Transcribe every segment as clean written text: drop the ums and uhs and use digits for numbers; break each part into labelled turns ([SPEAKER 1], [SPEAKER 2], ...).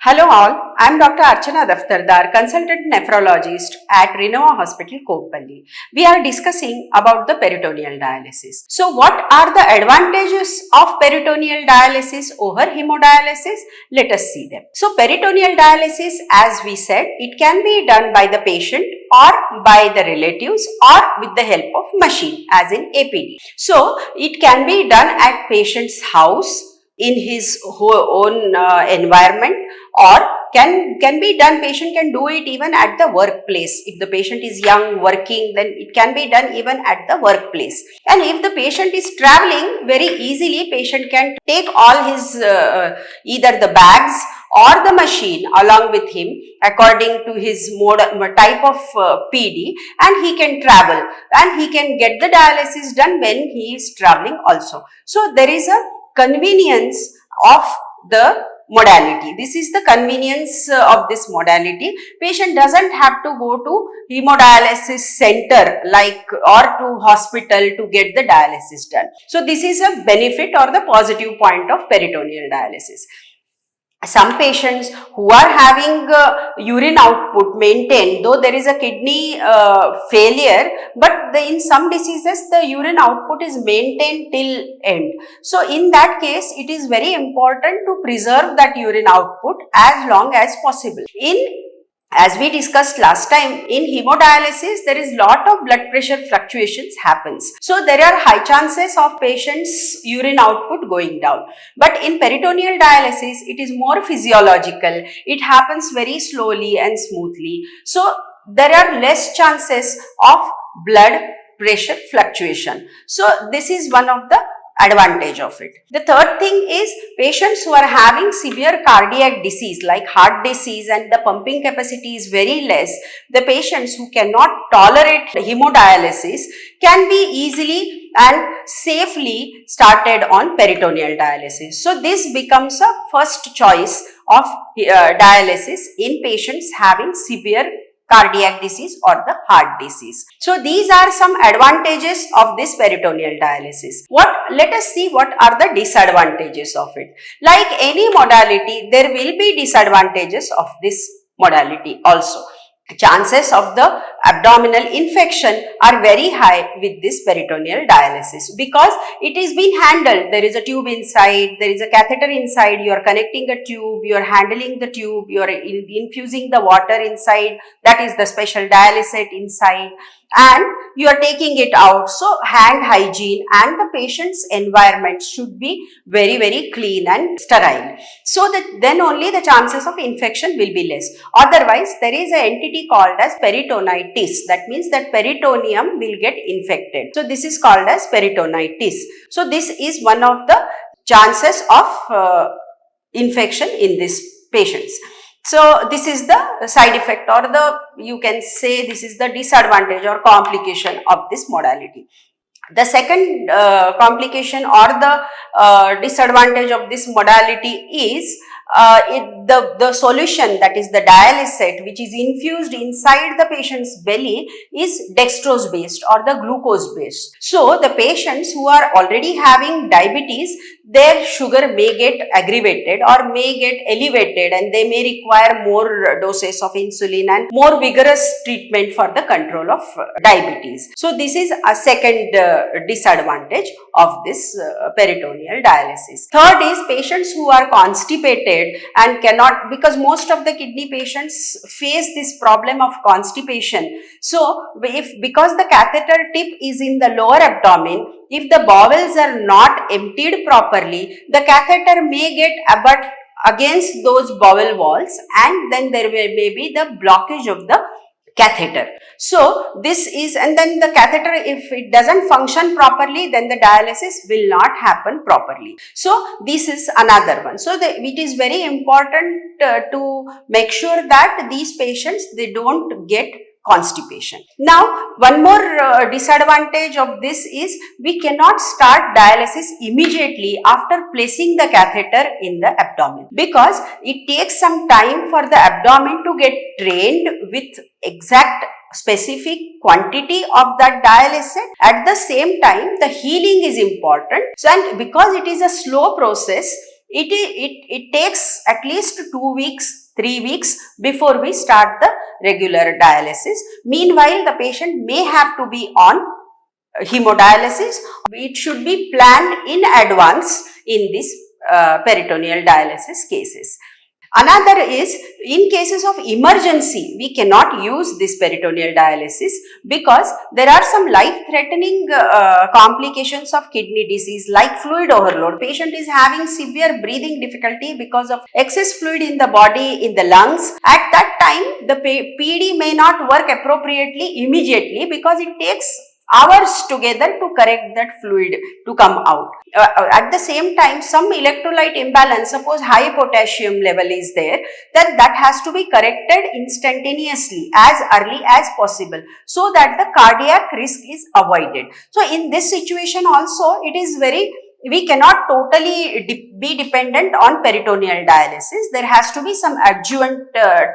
[SPEAKER 1] Hello all, I am Dr. Archana Daftardar, consultant nephrologist at Renova Hospital, Kopalli. We are discussing about the peritoneal dialysis. So what are the advantages of peritoneal dialysis over hemodialysis? Let us see them. So peritoneal dialysis, as we said, it can be done by the patient or by the relatives or with the help of machine as in APD. So it can be done at patient's house in his own environment, or can be done, patient can do it even at the workplace. If the patient is young, working, then it can be done even at the workplace. And if the patient is traveling, very easily patient can take all his either the bags or the machine along with him according to his type of PD, and he can travel and he can get the dialysis done when he is traveling also. So there is a convenience of the modality. This is the convenience of this modality. Patient doesn't have to go to hemodialysis center or to hospital to get the dialysis done. So this is a benefit or the positive point of peritoneal dialysis. Some patients who are having urine output maintained, though there is a kidney failure, but in some diseases the urine output is maintained till end. So in that case, it is very important to preserve that urine output as long as possible. As we discussed last time, in hemodialysis, there is lot of blood pressure fluctuations happens. So there are high chances of patients' urine output going down. But in peritoneal dialysis, it is more physiological. It happens very slowly and smoothly. So there are less chances of blood pressure fluctuation. So this is one of the advantage of it. The third thing is patients who are having severe cardiac disease like heart disease and the pumping capacity is very less, the patients who cannot tolerate hemodialysis can be easily and safely started on peritoneal dialysis. So this becomes a first choice of dialysis in patients having severe cardiac disease or the heart disease. So these are some advantages of this peritoneal dialysis. Let us see what are the disadvantages of it. Like any modality, there will be disadvantages of this modality also. Chances of the abdominal infection are very high with this peritoneal dialysis because it is being handled. There is a tube inside, there is a catheter inside, you are connecting a tube, you are handling the tube, you are infusing the water inside, that is the special dialysate inside, and you are taking it out. So hand hygiene and the patient's environment should be very, very clean and sterile. So that then only the chances of infection will be less. Otherwise, there is an entity called as peritonitis. That means that peritoneum will get infected. So this is called as peritonitis. So this is one of the chances of infection in these patients. So this is the side effect, or you can say this is the disadvantage or complication of this modality. The second complication or the disadvantage of this modality is the solution, that is the dialysate, which is infused inside the patient's belly, is dextrose based or the glucose based. So the patients who are already having diabetes, their sugar may get aggravated or may get elevated, and they may require more doses of insulin and more vigorous treatment for the control of diabetes. So this is a second disadvantage of this peritoneal dialysis. Third is patients who are constipated and cannot, because most of the kidney patients face this problem of constipation. So because the catheter tip is in the lower abdomen, if the bowels are not emptied properly, the catheter may get abut against those bowel walls, and then there may be the blockage of the catheter. So this is, and then the catheter, if it doesn't function properly, then the dialysis will not happen properly. So this is another one. So it is very important to make sure that these patients, they don't get constipation. Now, one more disadvantage of this is we cannot start dialysis immediately after placing the catheter in the abdomen, because it takes some time for the abdomen to get trained with exact specific quantity of that dialysate. At the same time, the healing is important. So, and because it is a slow process, it takes at least 2 weeks, 3 weeks before we start the regular dialysis. Meanwhile, the patient may have to be on hemodialysis. It should be planned in advance in this peritoneal dialysis cases. Another is, in cases of emergency, we cannot use this peritoneal dialysis because there are some life-threatening complications of kidney disease like fluid overload. Patient is having severe breathing difficulty because of excess fluid in the body, in the lungs. At that time, the PD may not work appropriately immediately because it takes hours together to correct that fluid to come out. At the same time, some electrolyte imbalance, suppose high potassium level is there, then that has to be corrected instantaneously as early as possible so that the cardiac risk is avoided. So in this situation also, it is we cannot totally be dependent on peritoneal dialysis. There has to be some adjuvant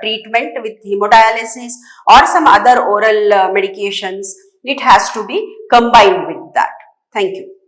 [SPEAKER 1] treatment with hemodialysis or some other oral medications. It has to be combined with that. Thank you.